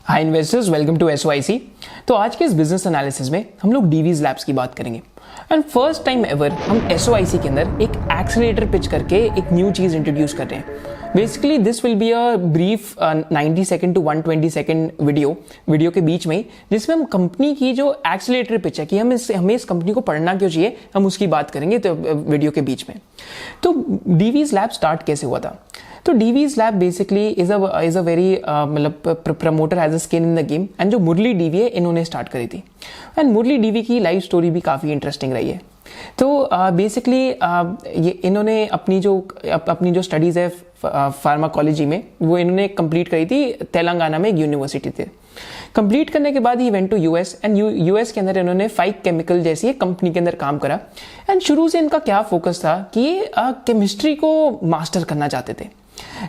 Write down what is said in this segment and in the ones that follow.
Hi investors, welcome to SOIC. तो आज के इस बिजनेस एनालिसिस में हम लोग डीवीज लैब्स की बात करेंगे एंड फर्स्ट टाइम एवर हम एसओआईसी के अंदर एक एक्सीलरेटर पिच करके एक न्यू चीज इंट्रोड्यूस कर रहे हैं। Basically this will be a brief 90 second to 120 second video के बीच में ही, जिसमें हम कंपनी की जो एक्सीलरेटर पिच है कि हमें इस कंपनी को पढ़ना क्यों चाहिए, हम उसकी बात करेंगे तो वीडियो के बीच में। तो डीवीज लैब स्टार्ट कैसे हुआ था? तो Divi's lab basically is a very मतलब promoter has a skin in the game and जो मुरली डीवी है इन्होंने स्टार्ट करी थी एंड मुरली डीवी की लाइफ स्टोरी भी काफ़ी इंटरेस्टिंग रही है। तो बेसिकली ये इन्होंने अपनी जो स्टडीज़ है फार्माकोलॉजी में वो इन्होंने कंप्लीट करी थी तेलंगाना में एक यूनिवर्सिटी थे। कंप्लीट करने के बाद ही went to US and US के अंदर इन्होंने 5 केमिकल जैसी एक कंपनी के अंदर काम करा एंड शुरू से इनका क्या फोकस था कि ये केमिस्ट्री को मास्टर करना चाहते थे।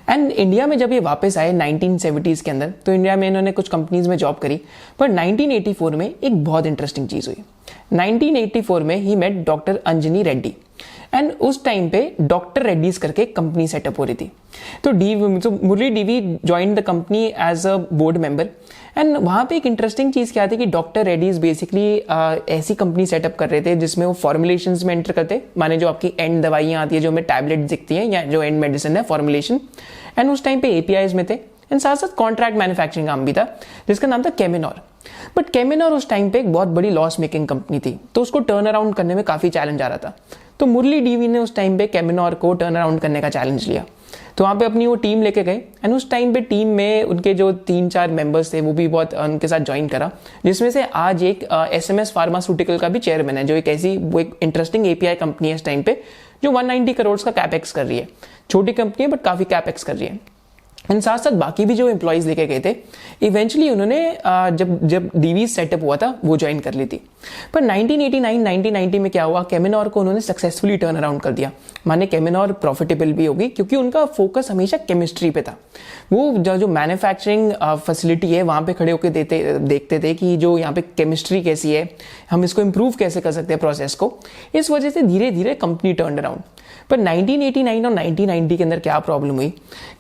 एंड इंडिया में जब ये वापस आए 1970s के अंदर, तो इंडिया में इन्होंने कुछ कंपनीज में जॉब करी, पर 1984 में एक बहुत इंटरेस्टिंग चीज हुई। 1984 में ही met doctor Anjani Reddy and उस टाइम पे डॉक्टर रेड्डीज करके कंपनी सेटअप हो रही थी। तो Murali Divi join the company as a board member and वहाँ पे एक इंटरेस्टिंग चीज़ क्या थी कि डॉक्टर रेड्डीज बेसिकली ऐसी कंपनी सेटअप कर रहे थे जिसमें वो फॉर्मुलेशंस में एंटर करते, माने जो आपकी एंड दवाइयाँ आती है, जो हमें टैबलेट दिखती हैं या जो एंड मेडिसिन है फॉर्मुलेशन, एंड उस टाइम पे एपीआईज में थे एंड साथ साथ कॉन्ट्रैक्ट मैन्युफैक्चरिंग काम भी था जिसका नाम था केमिनोर। बट केमिनोर उस टाइम पे एक बहुत बड़ी लॉस मेकिंग कंपनी थी, तो उसको टर्न अराउंड करने में काफ़ी चैलेंज आ रहा था। तो मुरली डीवी ने उस टाइम पे केमिनोर को टर्न अराउंड करने का चैलेंज लिया, तो वहाँ पे अपनी वो टीम लेके गए एंड उस टाइम पे टीम में उनके जो 3-4 मेंबर्स थे वो भी बहुत उनके साथ ज्वाइन करा, जिसमें से आज एक एसएमएस फार्मास्यूटिकल का भी चेयरमैन है, जो एक इंटरेस्टिंग एपीआई कंपनी है इस टाइम पे, जो 190 करोड़ का कैपेक्स कर रही है। छोटी कंपनी है बट काफ़ी कैपेक्स कर रही है। एंड साथ साथ बाकी भी जो एम्प्लॉयज लेके गए थे, इवेंचुअली उन्होंने जब डीवी सेटअप हुआ था वो ज्वाइन कर ली थी। पर 1989-1990 में क्या हुआ, केमिनोर को उन्होंने सक्सेसफुली टर्न अराउंड कर दिया, माने केमिनोर प्रॉफिटेबल भी होगी क्योंकि उनका फोकस हमेशा केमिस्ट्री पे था। वो जो मैन्युफैक्चरिंग फैसिलिटी है वहाँ पे खड़े होकर देखते थे कि जो यहाँ पे केमिस्ट्री कैसी है, हम इसको इम्प्रूव कैसे कर सकते हैं प्रोसेस को। इस वजह से धीरे धीरे कंपनी टर्न अराउंड। पर 1989 और 1990 के अंदर क्या प्रॉब्लम हुई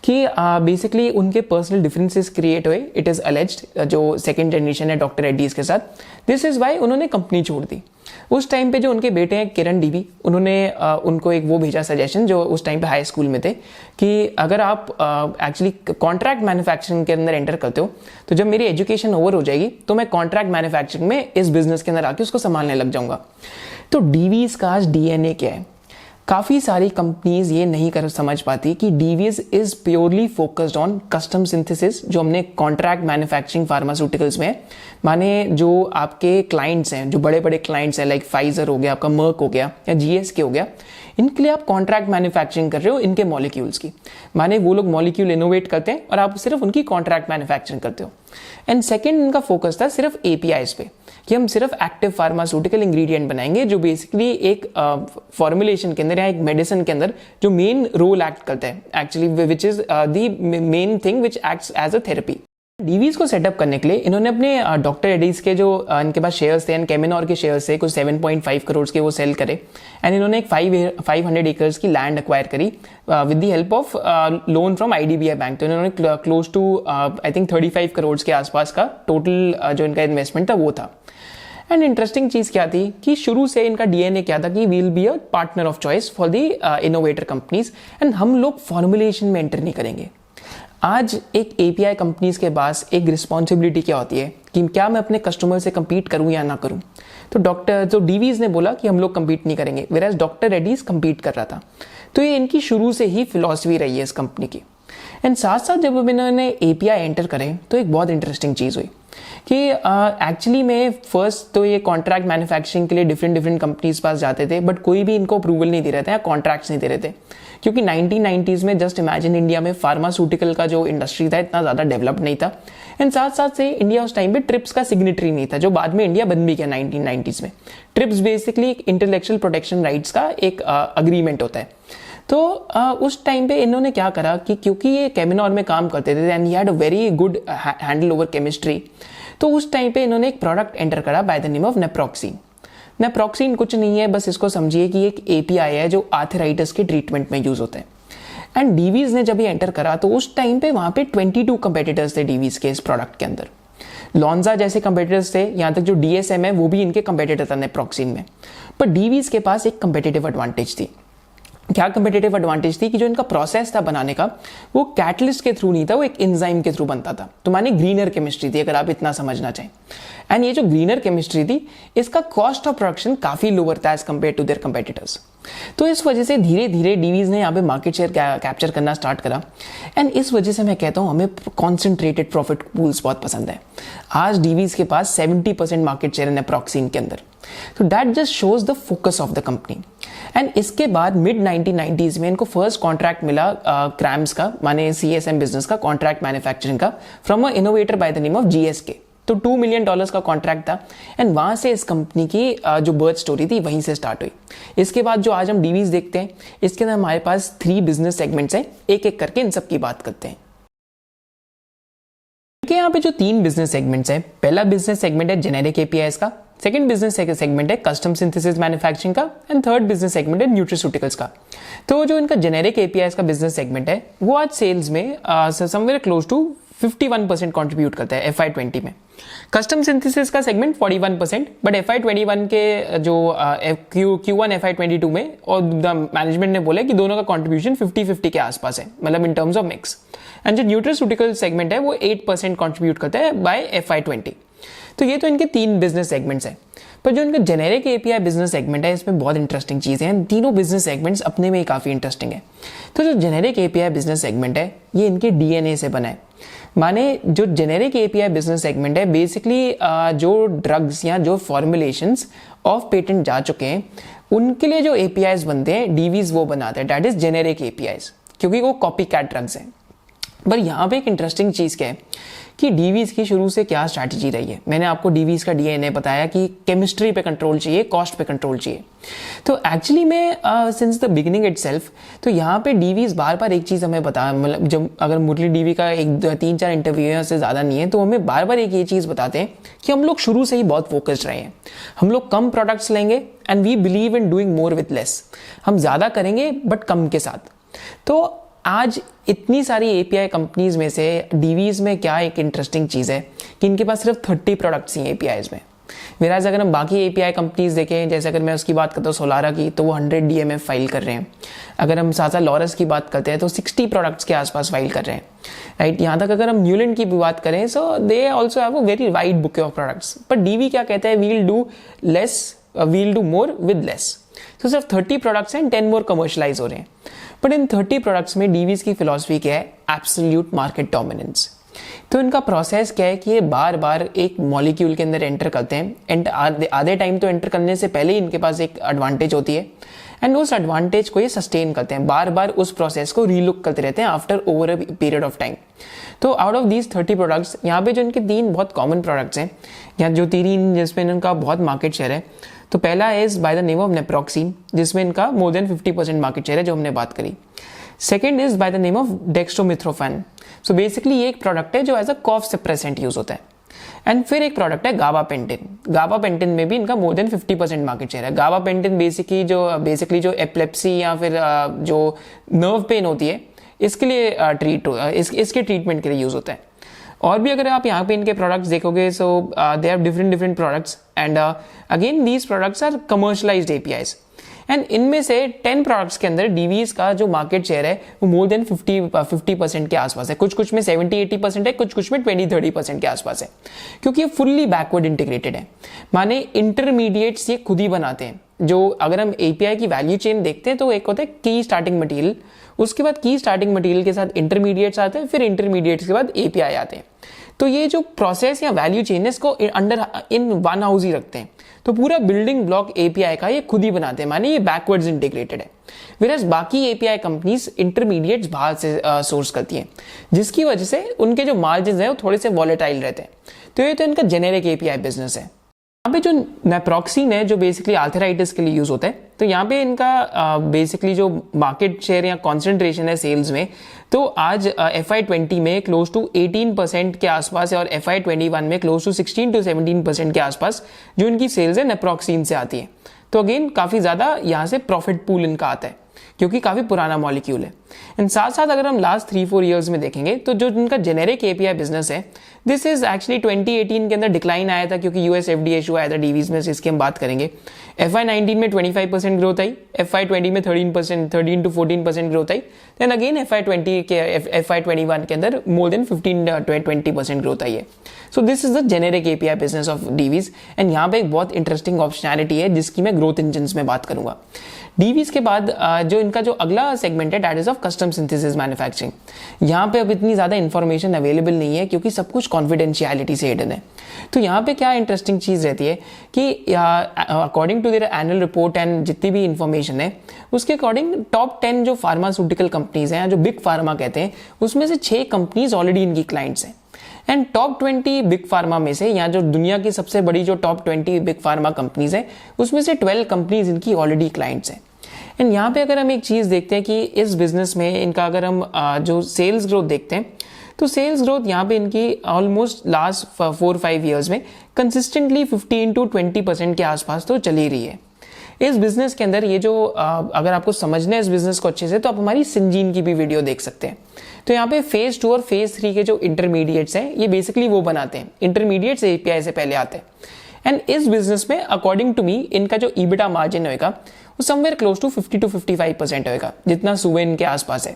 कि बेसिकली उनके पर्सनल डिफरेंसेस क्रिएट हुए, इट इज अलेज्ड, जो सेकंड जनरेशन है डॉक्टर रेड्डीज के साथ। दिस इज वाई उन्होंने कंपनी छोड़ दी। उस टाइम पे जो उनके बेटे हैं किरण डीवी, उन्होंने उनको एक वो भेजा सजेशन, जो उस टाइम पे हाई स्कूल में थे, कि अगर आप एक्चुअली कॉन्ट्रैक्ट मैन्युफैक्चरिंग के अंदर एंटर करते हो तो जब मेरी एजुकेशन ओवर हो जाएगी तो मैं कॉन्ट्रैक्ट मैन्युफैक्चरिंग में इस बिजनेस के अंदर आके उसको संभालने लग जाऊंगा। तो डीवीज का आज डीएनए क्या है? काफ़ी सारी कंपनीज ये नहीं कर समझ पाती कि Divi's is purely focused on custom synthesis, जो हमने कॉन्ट्रैक्ट मैन्युफैक्चरिंग फार्मास्यूटिकल्स में, माने जो आपके क्लाइंट्स हैं, जो बड़े बड़े क्लाइंट्स हैं, लाइक फाइजर हो गया, आपका मर्क हो गया या जीएसके हो गया, इनके लिए आप कॉन्ट्रैक्ट मैन्युफैक्चरिंग कर रहे हो इनके मॉलिक्यूल्स की, माने वो लोग मॉलिक्यूल इनोवेट करते हैं और आप सिर्फ उनकी कॉन्ट्रैक्ट मैन्युफैक्चरिंग करते हो। एंड सेकेंड, इनका फोकस था सिर्फ एपीआईज पे, कि हम सिर्फ एक्टिव फार्मास्यूटिकल इंग्रेडिएंट बनाएंगे जो बेसिकली एक फॉर्मुलेशन के अंदर या एक मेडिसिन के अंदर जो मेन रोल एक्ट करता है, actually which is the main thing which acts as a therapy. डीवीज को सेटअप करने के लिए इन्होंने अपने डॉक्टर रेड्डीज के जो इनके पास शेयर्स थे एंड केमिनोर के शेयर्स थे, कुछ 7.5 करोड़ के वो सेल करे एंड इन्होंने एक 500 एकर्स की लैंड एक्वायर करी with the help of loan from IDBI bank. तो इन्होंने close to I think 35 crore के आसपास का टोटल जो इनका इन्वेस्टमेंट था वो था। एंड इंटरेस्टिंग चीज़ क्या थी कि शुरू से इनका डीएनए क्या था कि we'll be a partner of choice for the innovator companies and हम लोग फॉर्मुलेशन में एंटर नहीं करेंगे। आज एक एपीआई कंपनीज के पास एक रिस्पॉन्सिबिलिटी क्या होती है कि क्या मैं अपने कस्टमर से compete करूं या ना करूं। तो डीवीज ने बोला कि हम लोग compete नहीं करेंगे, वेराज डॉक्टर रेड्डीज compete कर रहा था। तो ये इनकी शुरू से ही फिलॉसफी रही है इस कंपनी की। एंड साथ साथ जब इन्होंने एपीआई एंटर करे तो एक बहुत इंटरेस्टिंग चीज़ हुई कि एक्चुअली में फर्स्ट तो ये कॉन्ट्रैक्ट मैन्युफैक्चरिंग के लिए डिफरेंट कंपनीज पास जाते थे, बट कोई भी इनको अप्रूवल नहीं दे रहे थे या कॉन्ट्रैक्ट्स नहीं दे रहे थे, क्योंकि 1990s में जस्ट इमेजिन इंडिया में फार्मास्यूटिकल का जो इंडस्ट्री था इतना ज़्यादा डेवलप्ड नहीं था। एंड साथ साथ से इंडिया उस टाइम पे ट्रिप्स का सिग्नेटरी नहीं था, जो बाद में इंडिया बन भी गया 1990s में। ट्रिप्स बेसिकली एक इंटेलेक्चुअल प्रोटेक्शन राइट्स का एक अग्रीमेंट होता है। तो उस टाइम पे इन्होंने क्या करा कि क्योंकि ये केमिनोर में काम करते थे and he had a very good handle over chemistry, तो उस टाइम पे इन्होंने एक प्रोडक्ट एंटर करा बाय द नेम ऑफ नेप्रोक्सीन। नेप्रोक्सीन कुछ नहीं है, बस इसको समझिए कि एक एपीआई है जो आर्थराइटिस के ट्रीटमेंट में यूज होता है। एंड डीवीज ने जब ये एंटर करा तो उस टाइम पे वहां पे 22 कंपेटिटर्स थे डीवीज के इस प्रोडक्ट के अंदर। लॉन्जा जैसे कंपेटिटर्स थे, यहाँ तक जो DSM है वो भी इनके कंपेटिटर था नेप्रॉक्सीन में। पर डीवीज के पास एक कंपेटिटिव एडवांटेज थी। क्या कंपेटिटिव एडवांटेज थी कि जो इनका प्रोसेस था बनाने का वो कैटलिस्ट के थ्रू नहीं था, वो एक एंजाइम के थ्रू बनता था। तो माने ग्रीनर केमिस्ट्री थी, अगर आप इतना समझना चाहें। एंड ये जो ग्रीनर केमिस्ट्री थी, इसका कॉस्ट ऑफ प्रोडक्शन काफी लोअर था as compare to their competitors. तो इस वजह से धीरे धीरे डीवीज ने यहाँ पे मार्केट शेयर कैप्चर करना स्टार्ट करा। एंड इस वजह से मैं कहता हूँ हमें कॉन्सेंट्रेटेड प्रॉफिट पूल्स बहुत पसंद है। आज डीवीज के पास 70% मार्केट शेयर है नेप्रॉक्सीन के अंदर। तो that just shows the focus of the company. And इसके बाद मिड 1990s में इनको फर्स्ट कॉन्ट्रैक्ट मिला क्रैम्स का, माने CSM बिजनेस का, कॉन्ट्रैक्ट मैन्युफैक्चरिंग का, from a innovator bye the name of GSK। तो $2 मिलियन का कॉन्ट्रैक्ट था। एंड वहां से इस कंपनी की जो बर्थ स्टोरी थी वहीं से स्टार्ट हुई। इसके बाद जो आज हम डीवीज देखते हैं, इसके अंदर हमारे पास 3 बिजनेस सेगमेंट्स हैं, एक एक करके इन सब की बात करते हैं। यहाँ पे जो 3 बिजनेस सेगमेंट्स हैं, पहला बिजनेस सेगमेंट है जेनेरिक APIs का, सेकंड बिजनेस सेगमेंट है कस्टम सिंथेसिस मैन्युफैक्चरिंग का, एंड थर्ड बिजनेस सेगमेंट है न्यूट्रिस्यूटिकल्स का। तो जो इनका जेनेरिक APIs का बिजनेस सेगमेंट है वो आज सेल्स में समवेयर क्लोज टू 51% कंट्रीब्यूट करता है FY20 में। कस्टम सिंथेसिस का सेगमेंट 41%, बट FY21 के जो Q1 FY22 में और द मैनेजमेंट ने बोला कि दोनों का कंट्रीब्यूशन 50-50 के आसपास है, मतलब इन टर्म्स ऑफ मिक्स। एंड जो न्यूट्रिस्यूटिकल सेगमेंट है वो 8% कंट्रीब्यूट करता है बाय FY20। तो ये तो इनके 3 बिजनेस सेगमेंट्स हैं। पर जो इनका जेनेरिक API बिजनेस सेगमेंट है, इसमें बहुत इंटरेस्टिंग चीज़ें हैं। तीनों बिजनेस सेगमेंट्स अपने में ही काफ़ी इंटरेस्टिंग है। तो जो जेनेरिक API बिजनेस सेगमेंट है ये इनके DNA से बना है। माने जो जेनेरिक API बिजनेस सेगमेंट है बेसिकली जो ड्रग्स या जो फॉर्मुलेशंस ऑफ पेटेंट जा चुके हैं उनके लिए जो APIs बनते हैं डीवीज वो बनाते हैं, दैट इज जेनेरिक APIs, क्योंकि वो कॉपी कैट ड्रग्स हैं। पर यहाँ पे एक इंटरेस्टिंग चीज़ क्या है कि डीवीज की शुरू से क्या स्ट्रैटेजी रही है। मैंने आपको डीवीज का DNA बताया कि केमिस्ट्री पे कंट्रोल चाहिए, कॉस्ट पे कंट्रोल चाहिए। तो एक्चुअली में सिंस द बिगिनिंग इटसेल्फ, तो यहाँ पे डीवीज बार बार एक चीज़ हमें बता, मतलब जब अगर मुरली डीवी का 3-4 इंटरव्यू से ज़्यादा नहीं है तो हमें बार बार एक ये चीज़ बताते हैं कि हम लोग शुरू से ही बहुत फोकस्ड रहे हैं। हम लोग कम प्रोडक्ट्स लेंगे and we believe in doing more with less. हम ज़्यादा करेंगे बट कम के साथ। तो आज इतनी सारी API कंपनीज में से डीवीज में क्या एक इंटरेस्टिंग चीज़ है कि इनके पास सिर्फ 30 प्रोडक्ट्स ही APIs में। वेराज अगर हम बाकी API कंपनीज देखें, जैसे अगर मैं उसकी बात करता हूँ सोलारा की, तो वो 100 DMF फाइल कर रहे हैं। अगर हम सासा लॉरस की बात करते हैं तो 60 प्रोडक्ट्स के आसपास फाइल कर रहे हैं, राइट। यहाँ तक अगर हम न्यूलैंड की भी बात करें, so they also have a very wide bouquet of products. पर डीवी क्या कहता है, we'll do more with less. तो सिर्फ 30 प्रोडक्ट्स हैं, 10 मोर कमर्शलाइज हो रहे हैं। बट इन 30 प्रोडक्ट्स में डीवीज की फिलॉसफी क्या है, एब्सोल्यूट मार्केट डोमिनेंस। तो इनका प्रोसेस क्या है कि ये बार बार एक मॉलिक्यूल के अंदर एंटर करते हैं एंड आधे टाइम तो एंटर करने से पहले ही इनके पास एक एडवांटेज होती है एंड उस एडवांटेज को ये सस्टेन करते हैं, बार बार उस प्रोसेस को रीलुक करते रहते हैं after over a period of time. तो आउट ऑफ दीज 30 प्रोडक्ट्स, यहाँ पे जो इनके 3 बहुत कॉमन प्रोडक्ट्स हैं, या जो 3 जिसमें इनका बहुत मार्केट शेयर है, तो पहला is by the name of naproxen, जिसमें इनका मोर देन 50% मार्केट शेयर है, जो हमने बात करी। Second is by the name of dextromethorphan. So basically ये एक प्रोडक्ट है जो as a cough suppressant use होता है। एंड फिर एक प्रोडक्ट है गाबापेंटिन। गाबापेंटिन में भी इनका मोर देन 50% मार्केट शेयर है। गाबापेंटिन बेसिकली जो एपिलेप्सी या फिर जो नर्व पेन होती है इसके लिए इसके ट्रीटमेंट के लिए यूज होता है। और भी अगर आप यहाँ पे इनके प्रोडक्ट्स देखोगे, so they have different products and again these products are commercialised APIs। And इनमें से 10 प्रोडक्ट्स के अंदर डीवीज का जो मार्केट शेयर है वो मोर देन 50% के आसपास है। कुछ में 70-80% है, कुछ में 20-30% के आसपास है, क्योंकि ये फुल्ली बैकवर्ड इंटीग्रेटेड है। माने इंटरमीडिएट्स ये खुद ही बनाते हैं। जो अगर हम API की वैल्यू चेन देखते हैं तो एक होता है की स्टार्टिंग मटेरियल, उसके बाद की स्टार्टिंग मटेरियल के साथ इंटरमीडिएट्स आते हैं, फिर इंटरमीडिएट्स के बाद API आते हैं। तो ये जो प्रोसेस या वैल्यू चेन है इसको अंडर इन वन हाउस ही रखते हैं। तो पूरा बिल्डिंग ब्लॉक API का ये खुद ही बनाते हैं, माने ये बैकवर्ड्स इंटीग्रेटेड है। वेराज बाकी API कंपनीज इंटरमीडिएट्स बाहर से सोर्स करती हैं, जिसकी वजह से उनके जो मार्जिन है वो थोड़े से वॉलेटाइल रहते हैं। तो ये तो इनका जेनेरिक API बिजनेस है। यहाँ पे जो नेप्रॉक्सीन है जो बेसिकली आर्थराइटिस के लिए यूज होता है, तो यहाँ पे इनका बेसिकली जो मार्केट शेयर या कॉन्सेंट्रेशन है सेल्स में, तो आज FY20 में क्लोज टू 18% के आसपास है और FY21 में क्लोज टू 16-17% के आसपास जो इनकी सेल्स है नेप्रॉक्सीन से आती है। तो अगेन काफी ज्यादा यहाँ से प्रॉफिट पूल इनका आता है, क्योंकि काफी पुराना मॉलिक्यूल है। एंड साथ साथ अगर हम लास्ट 3-4 ईयर्स में देखेंगे तो जो इनका जेनेरिक एपीआई बिजनेस है, दिस इज एक्चुअली 2018 के अंदर डिक्लाइन आया था क्योंकि यूएस एफडीए इशू आया था डीवीज में, इसकी हम बात करेंगे। FY19 में 25% ग्रोथ आई, FY20 में 13 to 14% ग्रोथ आई, देन अगेन FY21 के अंदर मोर देन 15-20% ग्रोथ आई है। So this is the generic API business of Divi's and यहाँ पे एक बहुत इंटरेस्टिंग ऑप्शनैलिटी है जिसकी मैं ग्रोथ इंजन में बात करूंगा। डीवीज के बाद जो इनका जो अगला सेगमेंट है that is of custom synthesis manufacturing. यहाँ पे अब इतनी ज्यादा इंफॉर्मेशन अवेलेबल नहीं है क्योंकि सब कुछ कॉन्फिडेंशियलिटी से हिडन है। तो यहाँ पे क्या इंटरेस्टिंग चीज रहती है कि according to their annual report and जितनी भी इंफॉर्मेशन है उसके अकॉर्डिंग टॉप 10 जो फार्मास्यूटिकल कंपनीज हैं, जो बिग फार्मा कहते हैं, उसमें से 6 कंपनीज ऑलरेडी इनकी क्लाइंट्स हैं। एंड टॉप 20 बिग फार्मा में से, या जो दुनिया की सबसे बड़ी जो टॉप 20 बिग फार्मा कंपनीज है उसमें से 12 कंपनीज इनकी ऑलरेडी क्लाइंट्स हैं। एंड यहाँ पे अगर हम एक चीज देखते हैं कि इस बिजनेस में इनका अगर हम जो सेल्स ग्रोथ देखते हैं तो सेल्स ग्रोथ यहाँ पे इनकी ऑलमोस्ट लास्ट 4-5 ईयर्स में कंसिस्टेंटली 15 to 20% के आसपास तो चली रही है। इस बिजनेस के अंदर ये जो अगर आपको समझना है इस बिजनेस को अच्छे से तो आप हमारी सिंजीन की भी वीडियो देख सकते हैं। तो यहाँ पे फेज 2 और फेज 3 के जो इंटरमीडिएट्स हैं ये बेसिकली वो बनाते हैं, इंटरमीडिएट्स एपीआई से पहले आते हैं। एंड इस बिजनेस में अकॉर्डिंग टू मी इनका जो ईबिटा मार्जिन होगा वो समवेयर क्लोज टू 50 to 55% होगा, जितना सुवेन के आसपास है।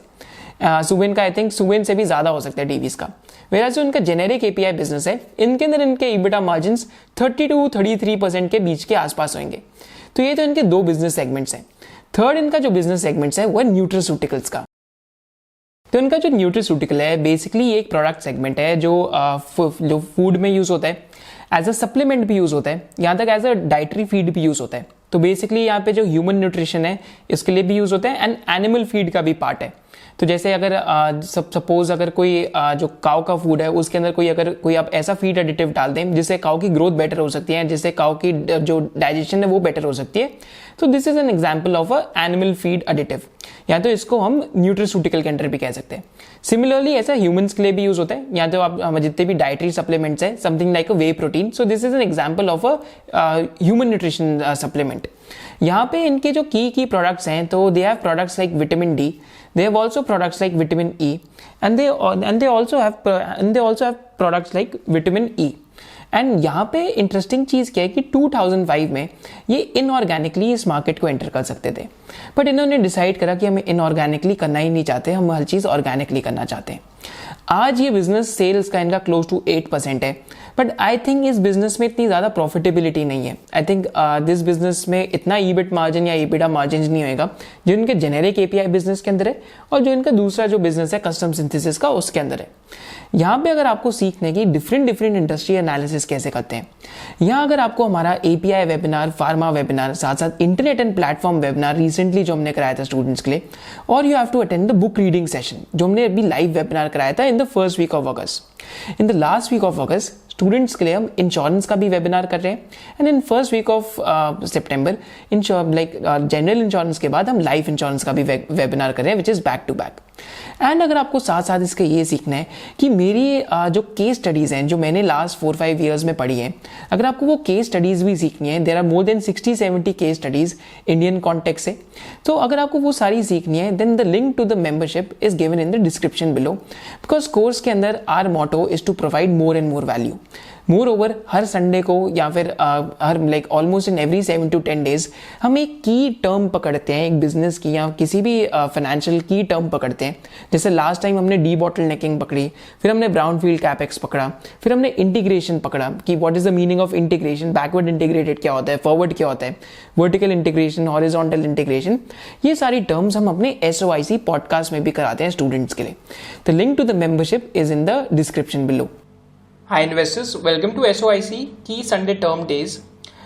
सुवेन का आई थिंक सुवेन से भी ज्यादा हो सकता है डीवीज का। वेरा जो इनका जेनेरिक एपीआई बिजनेस है इनके अंदर इनके ईबिटा मार्जिन 30 to 33% के बीच के आसपास होंगे। तो ये तो इनके 2 बिजनेस सेगमेंट्स हैं। थर्ड इनका जो बिजनेस सेगमेंट्स है वो है न्यूट्रास्यूटिकल्स का। तो इनका जो न्यूट्रास्यूटिकल है बेसिकली एक प्रोडक्ट सेगमेंट है जो फूड में यूज होता है, एज अ सप्लीमेंट भी यूज होता है, यहाँ तक एज अ डाइटरी फीड भी यूज होता है। तो बेसिकली यहाँ पे जो ह्यूमन न्यूट्रिशन है इसके लिए भी यूज होता है एंड एनिमल फीड का भी पार्ट है। तो जैसे अगर सपोज अगर कोई जो काउ का फूड है उसके अंदर कोई आप ऐसा फीड एडिटिव डाल दें जिससे काउ की ग्रोथ बेटर हो सकती है, जिससे काउ की जो डाइजेशन है वो बेटर हो सकती है, तो this is an example of a animal feed additive, या तो इसको हम न्यूट्रास्यूटिकल के अंदर भी कह सकते हैं। सिमिलरली ऐसा ह्यूमंस के लिए भी यूज होता है, या तो आप जितने भी डाइटरी सप्लीमेंट्स है something like a way protein, so this is an example of a human nutrition supplement. यहाँ पे इनके जो की प्रोडक्ट्स हैं तो they have products like vitamin D, they have also products like vitamin E, and they also have products like vitamin E। And यहाँ पे interesting चीज क्या है कि 2005 में ये इनऑर्गेनिकली इस मार्केट को एंटर कर सकते थे, बट इन्होंने डिसाइड करा कि हम इनऑर्गेनिकली करना ही नहीं चाहते, हम हर चीज ऑर्गेनिकली करना चाहते हैं। आज ये बिजनेस सेल्स का इनका क्लोज टू 8% है, बट आई थिंक इस बिजनेस में इतनी ज्यादा प्रॉफिटेबिलिटी नहीं है। आई थिंक दिस बिजनेस में इतना ईबिट मार्जिन या ईबिटा मार्जिन नहीं होगा जो इनके जेनेरिक एपीआई बिजनेस के अंदर है और जो इनका दूसरा जो बिजनेस है कस्टम सिंथेसिस का उसके अंदर है। यहाँ पे अगर आपको सीखने की डिफरेंट इंडस्ट्री एनालिसिस कैसे करते हैं, यहाँ अगर आपको हमारा एपीआई वेबिनार, फार्मा वेबिनार, साथ साथ internet and platform webinar recently जो हमने कराया था स्टूडेंट्स के लिए, और you have to attend the book reading session जो हमने अभी लाइव वेबिनार कराया था in the first week of August. In the last week of August students के लिए हम इंश्योरेंस का भी वेबिनार कर रहे हैं, and in first week of September general insurance के बाद हम लाइफ इंश्योरेंस का भी वेबिनार कर रहे हैं which is back to back. And अगर आपको साथ साथ इसके ये सीखना है कि मेरी जो केस स्टडीज हैं जो मैंने लास्ट 4-5 ईयर्स में पढ़ी हैं, अगर आपको वो केस स्टडीज भी सीखनी है, there are more than 60-70 case studies Indian context से, तो अगर आपको वो सारी सीखनी है then the link to the membership is given in the description below, because course के अंदर our motto is to provide more and more value. More over हर संडे को या फिर हर like almost in every 7 to 10 days हम एक की टर्म पकड़ते हैं, एक बिजनेस की या किसी भी फाइनेंशियल की टर्म पकड़ते हैं। जैसे लास्ट टाइम हमने डी बॉटल नेकिंग पकड़ी, फिर हमने ब्राउनफील्ड कैपेक्स पकड़ा, फिर हमने इंटीग्रेशन पकड़ा कि what is the meaning of integration, backward integrated क्या होता है, फॉरवर्ड क्या होता है, वर्टिकल इंटीग्रेशन, हॉरिजॉन्टल इंटीग्रेशन, ये सारी टर्म्स हम अपने SOIC पॉडकास्ट में भी कराते हैं स्टूडेंट्स के लिए। The link to the membership is in the description below. Hi investors, welcome to SOIC Key Sunday Term Days.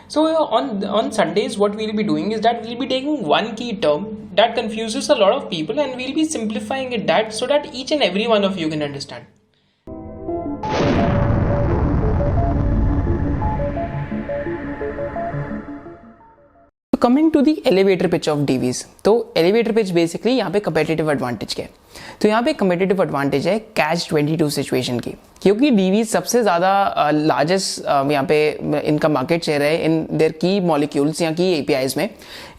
So on Sundays what we'll be doing is that we'll be taking one key term that confuses a lot of people and we'll be simplifying it that so that each and every one of you can understand. Coming to the elevator pitch of Divi's, तो elevator pitch basically यहाँ पे competitive advantage क्या है, तो यहाँ पे competitive advantage है catch 22 situation की, क्योंकि डीवीज सबसे ज्यादा लार्जेस्ट यहाँ पे इनका मार्केट शेयर है इन देयर की मॉलिक्यूल्स या की एपीआईज में,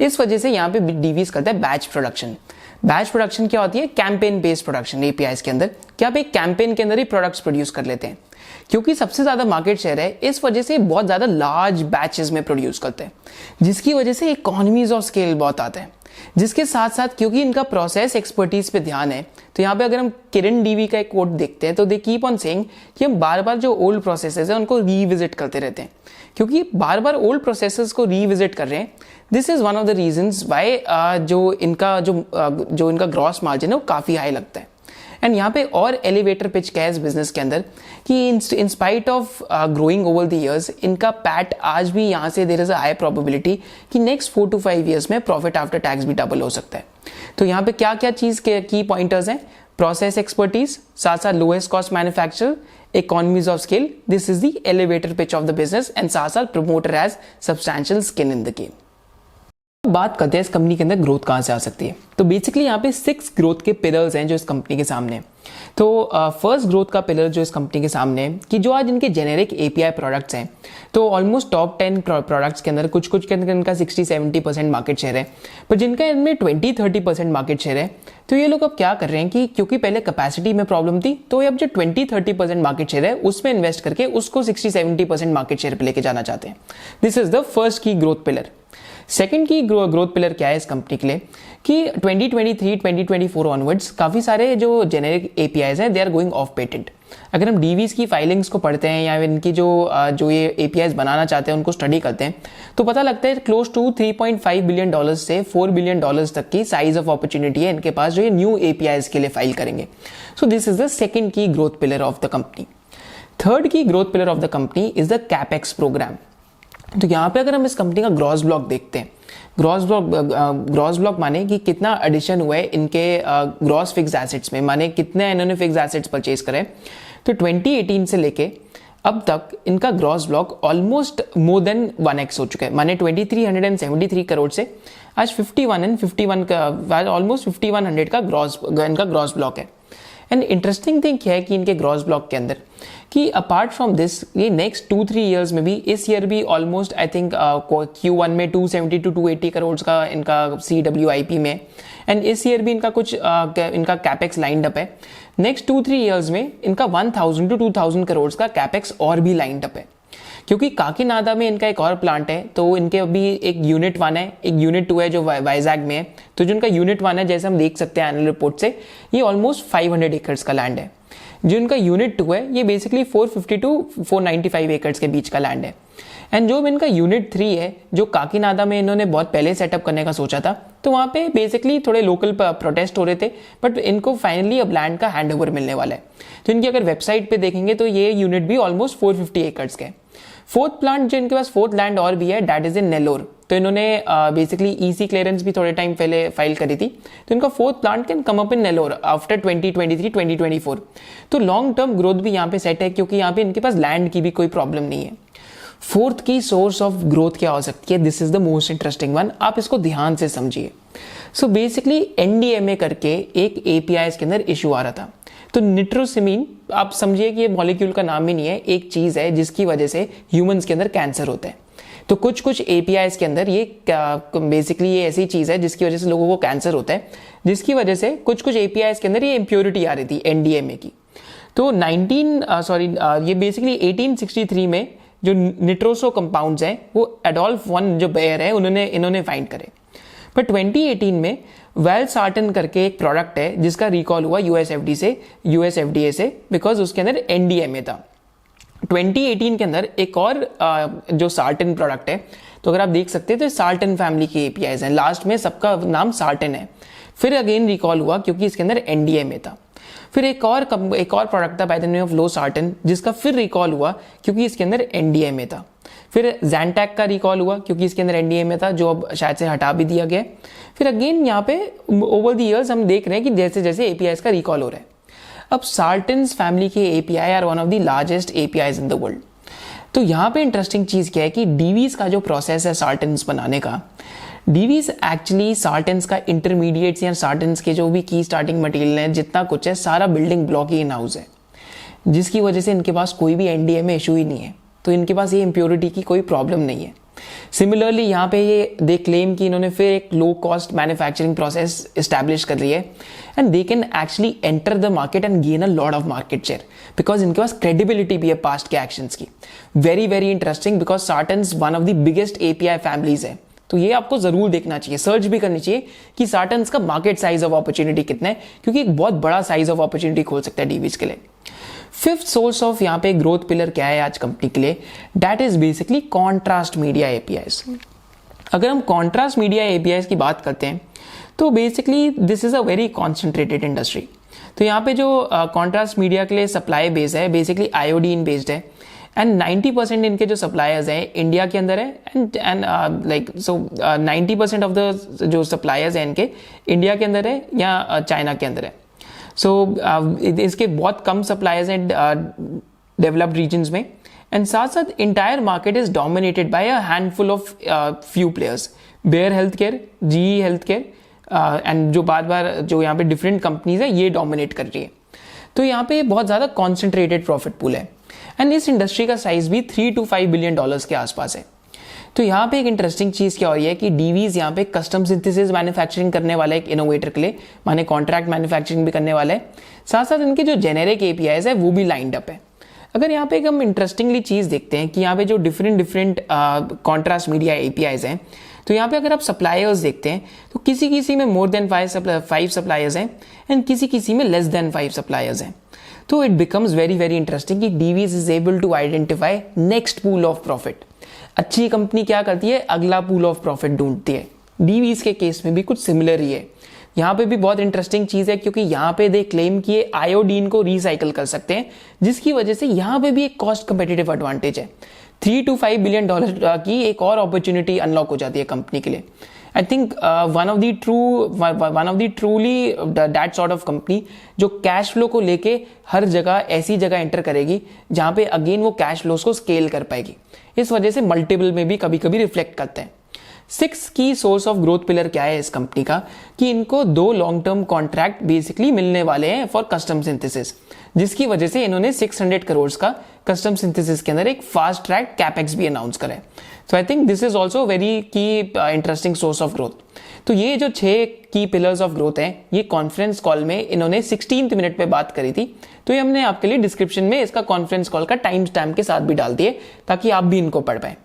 इस वजह से यहाँ पे डीवीज करता है बैच प्रोडक्शन। बैच प्रोडक्शन क्या होती है? कैंपेन बेस्ड प्रोडक्शन एपीआईज के अंदर, कि आप एक कैंपेन के अंदर ही प्रोडक्ट्स प्रोड्यूस कर लेते हैं। क्योंकि सबसे ज्यादा मार्केट शेयर है, इस वजह से बहुत ज्यादा लार्ज बैचेस में प्रोड्यूस करते हैं, जिसकी वजह से इकोनॉमीज ऑफ स्केल बहुत आते हैं। जिसके साथ साथ क्योंकि इनका प्रोसेस एक्सपर्टीज पे ध्यान है, तो यहाँ पे अगर हम किरण डीवी का एक कोट देखते हैं तो दे कीप ऑन सेइंग कि हम बार बार जो ओल्ड प्रोसेसेस है उनको रीविजिट करते रहते हैं। क्योंकि बार बार ओल्ड प्रोसेसेस को रीविजिट कर रहे हैं, this is one of the reasons why जो इनका ग्रॉस मार्जिन है वो काफी हाई लगता है। एंड यहाँ पे और एलिवेटर पिच क्या है इस बिजनेस के अंदर कि in spite of growing over the years, इनका पैट आज भी यहाँ से there is a high probability कि नेक्स्ट 4 to 5 ईयर्स में प्रॉफिट आफ्टर टैक्स भी डबल हो सकता है। तो यहाँ पे क्या क्या चीज के की पॉइंटर्स हैं? प्रोसेस एक्सपर्टीज, साथ साथ lowest cost manufacture, economies of scale, this is the elevator pitch of the business, and साथ साथ promoter has substantial skin in the game. बात करते हैं इस कंपनी के अंदर ग्रोथ कहां से आ सकती है। तो बेसिकली यहाँ पे 6 ग्रोथ के पिलर्स हैं जो इस कंपनी के सामने है। तो फर्स्ट ग्रोथ का पिलर जो इस कंपनी के सामने है कि जो आज इनके जेनेरिक एपीआई प्रोडक्ट्स हैं, तो ऑलमोस्ट टॉप 10 प्रोडक्ट्स के अंदर कुछ के अंदर इनका 60-70% मार्केट शेयर है, पर जिनका इनमें 20-30% मार्केट शेयर है। तो ये लोग अब क्या कर रहे हैं कि क्योंकि पहले कैपेसिटी में प्रॉब्लम थी, तो अब जो 20-30% मार्केट शेयर है उसमें इन्वेस्ट करके उसको 60-70% मार्केट शेयर पे लेके जाना चाहते हैं। दिस इज द फर्स्ट की ग्रोथ पिलर। सेकंड की ग्रोथ पिलर क्या है इस कंपनी के लिए कि 2023-2024 ऑनवर्ड्स काफी सारे जो जेनेरिक एपीआईज हैं they are going off patent. अगर हम डीवीज की फाइलिंग्स को पढ़ते हैं या इनकी जो ये एपीआईज बनाना चाहते हैं उनको स्टडी करते हैं, तो पता लगता है क्लोज टू $3.5 बिलियन से $4 बिलियन तक की साइज ऑफ अपॉर्चुनिटी है इनके पास जो ये न्यू एपीआईज के लिए फाइल करेंगे। So this is the second की growth pillar of the company. Third की growth pillar of the company is the capex programme. तो यहाँ पे अगर हम इस कंपनी का ग्रॉस ब्लॉक देखते हैं, ग्रॉस ब्लॉक माने कि कितना एडिशन हुआ है इनके ग्रॉस फिक्स एसेट्स में, माने कितने इन्होंने फिक्स एसेट्स परचेज करे। तो 2018 से लेके अब तक इनका gross block almost more than 1x हो चुका है, माने 2373 करोड़ से आज 51 का ऑलमोस्ट 5100 का इनका ग्रॉस ब्लॉक है। एंड इंटरेस्टिंग थिंग क्या है कि इनके ग्रॉस ब्लॉक के अंदर कि अपार्ट फ्रॉम दिस ये नेक्स्ट 2-3 ईयर्स में भी, इस ईयर भी ऑलमोस्ट आई थिंक Q1 में 270-280 करोड़ का इनका CWIP में, एंड इस ईयर भी इनका कुछ इनका कैपेक्स लाइंड अप है। नेक्स्ट 2-3 ईयर्स में इनका 1000-2000 करोड़ का कैपेक्स और भी लाइंड अप है। क्योंकि काकीनाडा में इनका एक और प्लांट है, तो इनके अभी एक यूनिट 1 है, एक यूनिट 2 है जो वाइजैग में है। तो जो इनका यूनिट 1 है, जैसे हम देख सकते हैं एनुअल रिपोर्ट से, ये ऑलमोस्ट 500 एकर्स का लैंड है। जो इनका यूनिट 2 है ये बेसिकली 450 to 495 एकर्स के बीच का लैंड है। एंड जो इनका यूनिट 3 है जो काकीनाडा में इन्होंने बहुत पहले सेटअप करने का सोचा था, तो वहाँ पे बेसिकली थोड़े लोकल प्रोटेस्ट हो रहे थे, बट इनको फाइनली अब लैंड का हैंडओवर मिलने वाला है। तो इनकी अगर वेबसाइट पे देखेंगे तो ये यूनिट भी ऑलमोस्ट 450 एकर्स के। फोर्थ प्लांट जो इनके पास फोर्थ लैंड और भी है, दैट इज इन नेलोर। तो इन्होंने बेसिकली ईसी क्लियरेंस भी थोड़े टाइम पहले फाइल करी थी, तो इनका fourth plant can come up in Nellore after 2023-2024। तो लॉन्ग टर्म ग्रोथ भी यहाँ पे सेट है, क्योंकि यहाँ पे इनके पास लैंड की भी कोई प्रॉब्लम नहीं है। फोर्थ की सोर्स ऑफ ग्रोथ क्या हो सकती है? This is the most interesting one, आप इसको ध्यान से समझिए। सो बेसिकली एनडीएमए करके एक एपीआई के अंदर इशू आ रहा था। तो निट्रोसिमीन, आप समझिए कि ये मॉलिक्यूल का नाम ही नहीं है, एक चीज है जिसकी वजह से ह्यूमंस के अंदर कैंसर होता है। तो कुछ एपीआईज के अंदर ये बेसिकली ये ऐसी चीज है जिसकी वजह से लोगों को कैंसर होता है, जिसकी वजह से कुछ एपीआईज के अंदर ये इम्प्योरिटी आ रही थी एनडीएमए की। तो ये बेसिकली 1863 में जो निट्रोसो कंपाउंड्स हैं वो एडोल्फ वन जो बेयर है इन्होंने फाइंड करे। पर 2018 में वेलसार्टन करके एक प्रोडक्ट है जिसका रिकॉल हुआ यूएसएफडीए से, बिकॉज उसके अंदर एनडीएमए था। 2018 के अंदर एक और जो सार्टन प्रोडक्ट है, तो अगर आप देख सकते हैं तो सार्टन फैमिली के एपीआईज हैं, लास्ट में सबका नाम सार्टन है। फिर अगेन रिकॉल हुआ क्योंकि इसके अंदर एनडीएमए था। फिर एक और प्रोडक्ट था bye the name of losartan, जिसका फिर रिकॉल हुआ क्योंकि इसके अंदर एनडीएमए था। फिर जैनटैक का रिकॉल हुआ क्योंकि इसके अंदर एनडीएमए था, जो अब शायद से हटा भी दिया गया। फिर अगेन यहाँ पे ओवर द इयर्स हम देख रहे हैं कि जैसे जैसे एपीआईज का रिकॉल हो रहा है। अब सार्टन्स फैमिली के API are one of the largest APIs in the world. तो यहाँ पे इंटरेस्टिंग चीज क्या है कि डीवीज का जो प्रोसेस है सार्टन्स बनाने का, डीवीज एक्चुअली सार्टन्स का इंटरमीडिएट्स या सार्टन्स के जो भी की स्टार्टिंग मटेरियल है, जितना कुछ है सारा building block he in house है, जिसकी वजह से इनके पास कोई भी एनडीएमए इशू ही नहीं है। तो इनके पास ये इम्प्योरिटी की कोई प्रॉब्लम नहीं है। सिमिलरली यहाँ पे ये दे क्लेम कि इन्होंने फिर एक low cost manufacturing process establish कर ली है and they can actually enter the market and gain a lot of market share because इनके पास क्रेडिबिलिटी भी है पास्ट के एक्शंस की। Very very interesting because सार्टन्स one of the biggest API families है। तो ये आपको जरूर देखना चाहिए, सर्च भी करनी चाहिए कि सार्टन्स का मार्केट साइज ऑफ अपॉर्चुनिटी कितना है, क्योंकि एक बहुत बड़ा साइज ऑफ अपॉर्चुनिटी खोल सकता है डीवीज के लिए। फिफ्थ सोर्स ऑफ यहाँ पे ग्रोथ पिलर क्या है आज कंपनी के लिए, that is basically contrast media APIs. अगर हम कॉन्ट्रास्ट मीडिया एपीआईज की बात करते हैं तो basically this is a very concentrated industry. तो यहाँ पे जो कॉन्ट्रास्ट मीडिया के लिए सप्लाई बेस है बेसिकली आयोडीन बेस्ड है एंड 90% इनके जो सप्लायर्स हैं इंडिया के अंदर है and like so 90% of the जो सप्लायर्स हैं इनके इंडिया के अंदर है या चाइना के अंदर है। सो इसके बहुत कम सप्लायर्स हैं डेवलप्ड रीजन्स में एंड साथ साथ entire market is dominated by a handful of few players, Bayer health care, GE health care and जो बार बार जो यहाँ पे डिफरेंट कंपनीज है ये डोमिनेट कर रही है। तो यहाँ पे बहुत ज़्यादा कॉन्सेंट्रेटेड प्रॉफिट पूल है एंड इस इंडस्ट्री का साइज भी 3 to 5 बिलियन डॉलर्स के आसपास है। तो यहाँ पे एक इंटरेस्टिंग चीज़ क्या हो रही है कि डीवीज यहाँ पे कस्टम सिंथेसिस मैन्युफैक्चरिंग करने वाला है एक इनोवेटर के लिए, माने कॉन्ट्रैक्ट मैन्युफैक्चरिंग भी करने वाला है, साथ साथ इनके जो जेनेरिक एपीआईज है वो भी लाइंड अप है। अगर यहाँ पे एक हम इंटरेस्टिंगली चीज़ देखते हैं कि यहाँ पे जो डिफरेंट कॉन्ट्रास्ट मीडिया एपीआईज हैं, तो यहाँ पे अगर आप सप्लायर्स देखते हैं तो किसी किसी में मोर देन 5 सप्लायर्स हैं एंड किसी किसी में लेस देन 5 सप्लायर्स हैं। तो it becomes very very interesting कि Divi's is able to identify next pool of profit. अच्छी कंपनी क्या करती है, अगला पूल ऑफ प्रॉफिट ढूंढती है। डीवीज के केस में भी कुछ सिमिलर ही है। यहाँ पे भी बहुत इंटरेस्टिंग चीज है क्योंकि यहाँ पे दे क्लेम किए आयोडीन को रिसाइकल कर सकते हैं, जिसकी वजह से यहाँ पे भी एक कॉस्ट कंपेटिटिव एडवांटेज है। 3 to 5 बिलियन डॉलर की एक और अपॉर्चुनिटी अनलॉक हो जाती है कंपनी के लिए। I think one of the truly that sort of company जो कैश फ्लो को लेके हर जगह ऐसी जगह एंटर करेगी जहां पे अगेन वो कैश फ्लोस को स्केल कर पाएगी। इस वजह से मल्टीपल में भी कभी कभी रिफ्लेक्ट करते हैं। 6 की सोर्स ऑफ ग्रोथ पिलर क्या है इस कंपनी का कि इनको 2 लॉन्ग टर्म कॉन्ट्रैक्ट बेसिकली मिलने वाले हैं फॉर कस्टम सिंथेसिस, जिसकी वजह से इन्होंने 600 करोड़ का कस्टम सिंथेसिस के अंदर एक फास्ट ट्रैक कैपेक्स भी अनाउंस करा है। So I think this is also very key interesting source of growth. तो ये जो 6 की पिलर्स ऑफ ग्रोथ हैं ये कॉन्फ्रेंस कॉल में इन्होंने 16th मिनट पे बात करी थी। तो ये हमने आपके लिए डिस्क्रिप्शन में इसका कॉन्फ्रेंस कॉल का टाइम स्टैम्प के साथ भी डाल दिए ताकि आप भी इनको पढ़ पाए।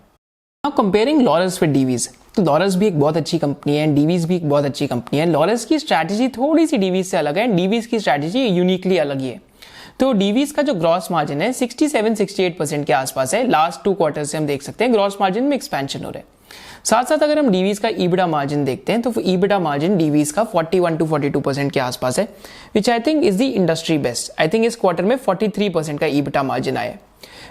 Now comparing Laurus with Divi's, तो लॉरस भी एक बहुत अच्छी कंपनी है, डीवीज भी एक बहुत अच्छी कंपनी है। लॉरस की स्ट्रैटेजी थोड़ी सी डीवीज से अलग है, डीवीज की स्ट्रैटेजी यूनिकली अलग ही है। तो डीवीज का जो ग्रॉस मार्जिन है 67-68% के आसपास है। लास्ट 2 क्वार्टर से हम देख सकते हैं ग्रॉस मार्जिन में एक्सपेंशन हो रहा है। साथ साथ अगर हम डीवीज का ईबिटा मार्जिन देखते हैं तो ईबिटा मार्जिन डीवीज का 41 to 42% के आसपास है, which I think is the industry best. I think इस क्वार्टर में 43% का ईबिटा मार्जिन आया है।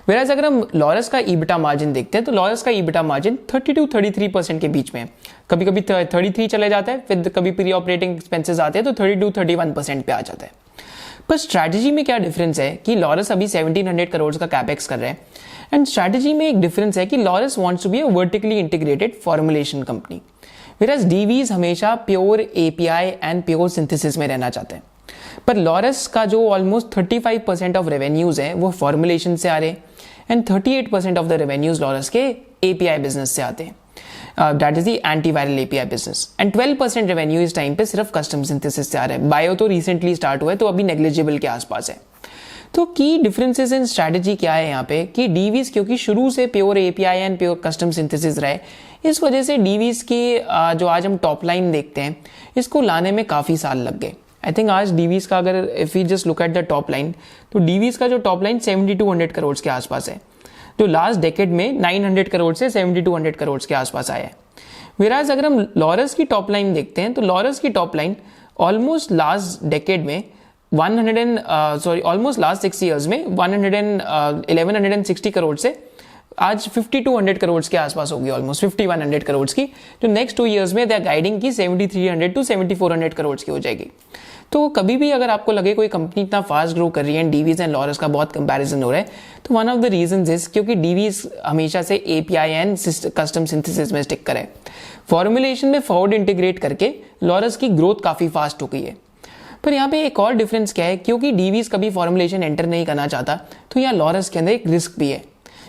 वेराज अगर हम लॉरस का ईबिटा मार्जिन देखते हैं तो लॉरस का ईबिटा मार्जिन 30 to 33% के बीच में है। कभी कभी 33 चले जाता है, फिर कभी प्री ऑपरेटिंग एक्सपेंसेस आते हैं तो 32-31% पे आ जाता है। पर स्ट्रैटेजी में क्या डिफरेंस है कि लॉरस अभी 1700 करोड़ का कैपेक्स कर रहे हैं एंड स्ट्रैटेजी में एक डिफरेंस है कि Laurus wants to be a vertically integrated formulation company, whereas Divi's हमेशा pure API and pure synthesis में रहना चाहते हैं। पर लॉरस का जो ऑलमोस्ट 35% ऑफ रेवेन्यूज है वो फॉर्मुलेशन से आ रहे हैं and 38% of the revenues Laurus के एपीआई बिजनेस से आते हैं, that is the antiviral API business and 12% revenue इस टाइम पे सिर्फ कस्टम सिंथेसिस से आ रहा है। बायो तो रिसेंटली स्टार्ट हुआ है तो अभी नेग्लिजिबल के आसपास है। तो की डिफरेंसेस इन स्ट्रैटेजी क्या है यहाँ पे कि डीवीज क्योंकि शुरू से pure API and pure custom synthesis रहे, इस वजह से डीवीज की जो आज हम टॉप लाइन देखते हैं इसको लाने में काफ़ी साल लग गए। आई थिंक आज डीवीज का अगर if you just look at the top line तो डीवीज का जो टॉप लाइन 7200 करोड़ के आसपास है, जो लास्ट डेकेड में 900 करोड़ से 7200 करोड़ के आसपास आया है। वेराज अगर हम लॉरस की टॉप लाइन देखते हैं तो लॉरस की top line almost last decade में ऑलमोस्ट लास्ट 6 ईयर्स में 1160 करोड़ से आज 5200 करोड़ के आसपास होगी, ऑलमोस्ट 5100 करोड़ की, जो नेक्स्ट 2 ईयर्स में दे आर गाइडिंग की 7300 to 7400 करोड़ की हो जाएगी। तो कभी भी अगर आपको लगे कोई कंपनी इतना फास्ट ग्रो कर रही है, डीवीज एंड लॉरस का बहुत कंपैरिजन हो रहा है, तो one of the reasons is क्योंकि डीवीज हमेशा से एपीआई एंड कस्टम सिंथेसिस में स्टिक करे, फॉर्मुलेशन में फॉरवर्ड इंटीग्रेट करके लॉरस की ग्रोथ काफी फास्ट हो गई है। पर यहाँ पे एक और डिफरेंस क्या है, क्योंकि डीवीज कभी फॉर्मुलेशन एंटर नहीं करना चाहता तो यहाँ लॉरस के अंदर एक रिस्क भी है,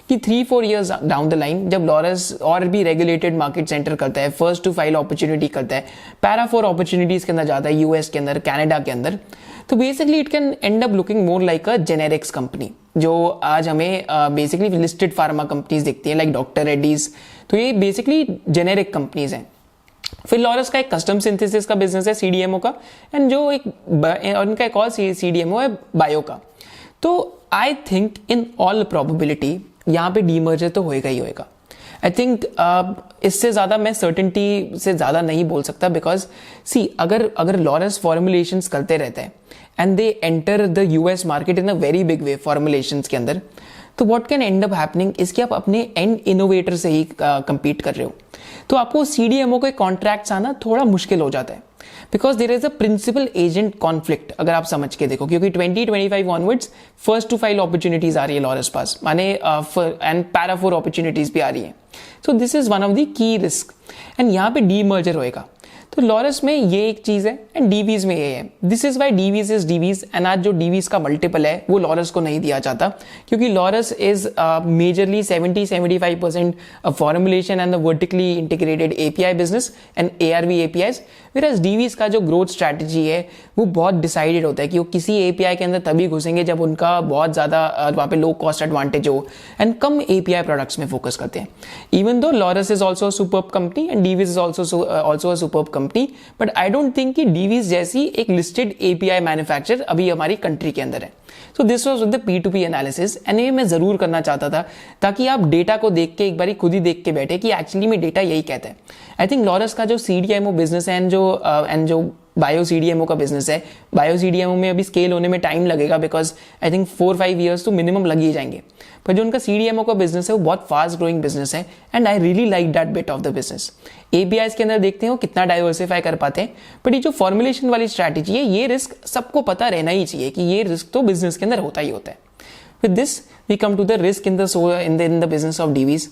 कि 3-4 ईयर्स डाउन द लाइन जब लॉरस और भी रेगुलेटेड मार्केट सेंटर करता है, फर्स्ट टू फाइल अपॉर्चुनिटी करता है, पैरा 4 अपॉर्चुनिटीज के अंदर जाता है, यूएस के अंदर, कनाडा के अंदर, तो basically it can and up looking more like a generics company, जो आज हमें बेसिकली लिस्टेड फार्मा कंपनीज दिखती हैं लाइक डॉक्टर रेड्डीज, तो ये बेसिकली जेनेरिक कंपनीज हैं। फिर लॉरस का एक कस्टम सिंथेसिस का बिजनेस है सीडीएमओ का, एंड जो एक उनका एक और सीडीएमओ है बायो का। तो I think in all probability यहाँ पे डीमर्जर तो होएगा ही होएगा। आई थिंक इससे ज़्यादा मैं सर्टेनिटी से ज़्यादा नहीं बोल सकता, बिकॉज सी अगर लॉरस फॉर्मुलेशंस करते रहते हैं and they enter the US market in a very big way formulations के अंदर, तो what can and up happening is कि आप अपने एंड इनोवेटर से ही कंपीट कर रहे हो, तो आपको सीडीएमओ के कॉन्ट्रैक्ट्स आना थोड़ा मुश्किल हो जाता है, because there is a principal agent conflict अगर आप समझ के देखो, क्योंकि 2025 onwards first to file opportunities आ रही है लॉरस पास, माने एंड पैरा 4 अपॉर्चुनिटीज भी आ रही है। So this is one of the key risk, and यहाँ पे डीमर्जर होएगा। तो लॉरस में ये एक चीज है एंड डीवीज में ये है। This is why Divi's is Divi's, and आज जो डीवीज का मल्टीपल है वो लॉरस को नहीं दिया जाता, क्योंकि Laurus is majorly 70-75% formulation and the vertically integrated API business and ARV APIs, whereas Divi's का जो ग्रोथ स्ट्रैटेजी है वो बहुत डिसाइडेड होता है कि वो किसी एपीआई के अंदर तभी घुसेंगे जब उनका बहुत ज़्यादा वहाँ पे लो कॉस्ट एडवांटेज हो, एंड कम एपीआई प्रोडक्ट्स में फोकस करते हैं। Even though Laurus is also superb company and Divi's is also a superb company, but I don't think कि डीवीज जैसी एक लिस्टेड एपीआई मैन्युफैक्चरर अभी हमारी कंट्री के अंदर है। So this was the P2P analysis, and ये मैं जरूर करना चाहता था ताकि आप डेटा को देख के एक बारी खुद ही देख के बैठे कि एक्चुअली में डेटा यही कहता है। आई थिंक लॉरस का जो सीडीएमओ बिजनेस है एंड जो बायो सीडीएमओ का बिजनेस है, बायो सीडीएमओ में अभी स्केल होने में टाइम लगेगा, बिकॉज आई थिंक 4-5 ईयर्स तो मिनिमम लग ही जाएंगे, पर जो उनका सीडीएमओ का बिजनेस है वो बहुत फास्ट ग्रोइंग बिजनेस है, and I really like that bit of the business. APIs के अंदर देखते हैं वो कितना डाइवर्सिफाई कर पाते हैं, बट ये जो फॉर्मुलेशन वाली स्ट्रैटेजी है ये रिस्क सबको पता रहना ही चाहिए कि ये रिस्क तो बिजनेस के अंदर होता ही होता है। With this, we come to the risk in the business of DVs.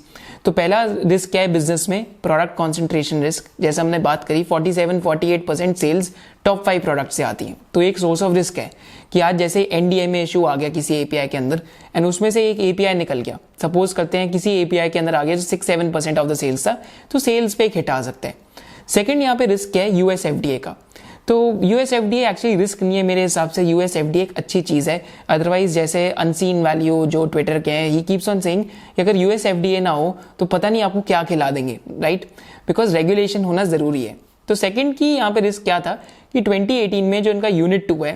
तो पहला रिस्क क्या है बिजनेस में? Product concentration risk. जैसे हमने बात करी 47-48% सेल्स टॉप 5 प्रोडक्ट से आती हैं, तो एक सोर्स ऑफ रिस्क है कि आज जैसे एनडीए में इशू आ गया किसी एपीआई के अंदर एंड उसमें से एक एपीआई निकल गया, सपोज करते हैं किसी एपीआई के अंदर आ गया जो 6-7% ऑफ द सेल्स था, तो सेल्स पे एक हिट आ सकता है। सेकेंड यहाँ पे रिस्क क्या है? यूएस एफडीए का। तो यूएस एफडीए एक्चुअली रिस्क नहीं है मेरे हिसाब से, यूएस एफडीए एक अच्छी चीज़ है। अदरवाइज जैसे अनसीन वैल्यू जो ट्विटर के हैं, ही कीप्स ऑन सेइंग कि अगर यूएस एफडीए ना हो तो पता नहीं आपको क्या खिला देंगे, राइट? बिकॉज रेगुलेशन होना ज़रूरी है। तो सेकंड की यहाँ पे रिस्क क्या था कि 2018 में जो इनका यूनिट 2 है,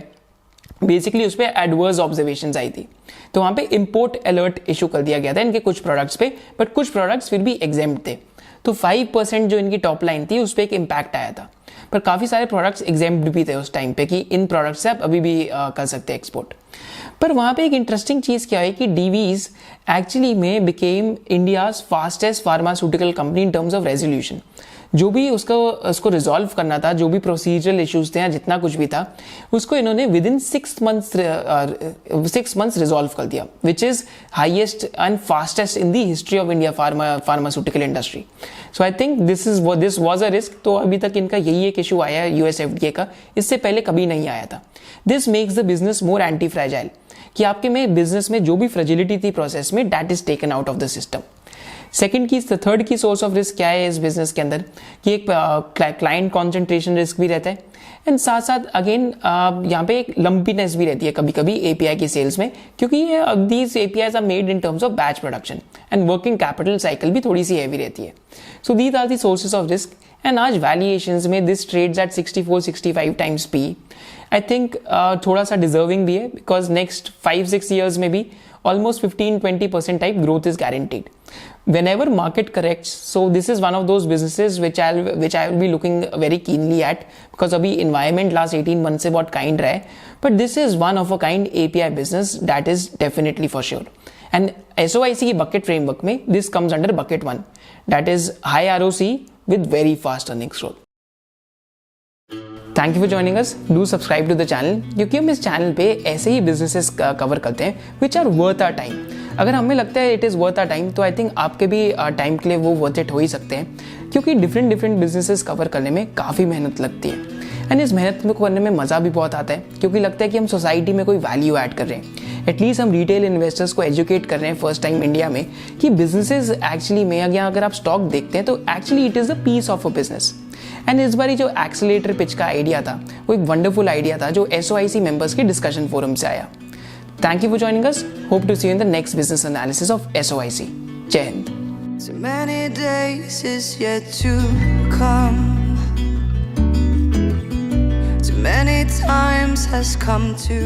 बेसिकली उस पर एडवर्स ऑब्जर्वेशन आई थी, तो वहाँ पे इम्पोर्ट अलर्ट इशू कर दिया गया था इनके कुछ प्रोडक्ट्स पे, बट कुछ प्रोडक्ट्स फिर भी एग्जेम्प्ट थे। तो 5% जो इनकी टॉप लाइन थी उस पर एक इम्पैक्ट आया था, पर काफ़ी सारे प्रोडक्ट्स एग्जेम्प्ट भी थे उस टाइम पे कि इन प्रोडक्ट्स से आप अभी भी कर सकते हैं एक्सपोर्ट। पर वहाँ पे एक इंटरेस्टिंग चीज़ क्या है कि डीवीज एक्चुअली में became India's fastest pharmaceutical company in terms of resolution. जो भी उसको रिजॉल्व करना था, जो भी प्रोसीजरल इश्यूज थे या जितना कुछ भी था, उसको इन्होंने विद इन 6 मंथ्स रिजॉल्व कर दिया, which is highest and fastest in the history of India pharmaceutical industry. So I think this was a risk. तो अभी तक इनका यही एक इशू आया है यूएस एफडीए का, इससे पहले कभी नहीं आया था। This makes the business more anti fragile, कि आपके में बिजनेस में जो भी फ्रेजिलिटी थी प्रोसेस में, that is taken out of the system. Third की सोर्स ऑफ रिस्क क्या है इस बिजनेस के अंदर कि एक क्लाइंट कॉन्सेंट्रेशन रिस्क भी रहता है, एंड साथ साथ अगेन यहाँ पे एक लंपीनेस भी रहती है कभी कभी एपीआई की सेल्स में, क्योंकि these APIs are made in terms of batch production and working capital cycle भी थोड़ी सी हैवी रहती है। So these are the sources of risk, and आज वैल्यूएशंस में this trades at 64-65 times P. I think थोड़ा सा डिजर्विंग भी है, बिकॉज नेक्स्ट 5-6 ईयर्स में भी almost 15-20% type growth is guaranteed whenever market corrects. So this is one of those businesses which I will be looking very keenly at, because अभी environment last 18 months से बहुत kind रहा है, but this is one of a kind API business that is definitely for sure. And SOIC की bucket framework में this comes under bucket 1, that is high ROC with very fast earnings growth. Thank you for joining us, do subscribe to the channel, क्योंकि हम इस channel पे ऐसे ही businesses cover करते हैं which are worth our time. अगर हमें लगता है it is worth our time, तो आई थिंक आपके भी टाइम के लिए वो वर्थ इट हो ही सकते हैं, क्योंकि डिफरेंट बिजनेसेस कवर करने में काफ़ी मेहनत लगती है। एंड इस मेहनत को करने में मज़ा भी बहुत आता है, क्योंकि लगता है कि हम सोसाइटी में कोई वैल्यू ऐड कर रहे हैं। एटलीस्ट हम रिटेल इन्वेस्टर्स को एजुकेट कर रहे हैं फर्स्ट टाइम इंडिया में कि बिजनेसेस एक्चुअली में अगर आप स्टॉक देखते हैं तो actually it is the piece of a business. And इस बार जो एक्सेलेरेटर पिच का आइडिया था वो एक वंडरफुल आइडिया था जो SOIC मेंबर्स के डिस्कशन फोरम से आया। Thank you for joining us. Hope to see you in the next business analysis of SOIC। जय Hind. So many days is yet to come. Too many times has come to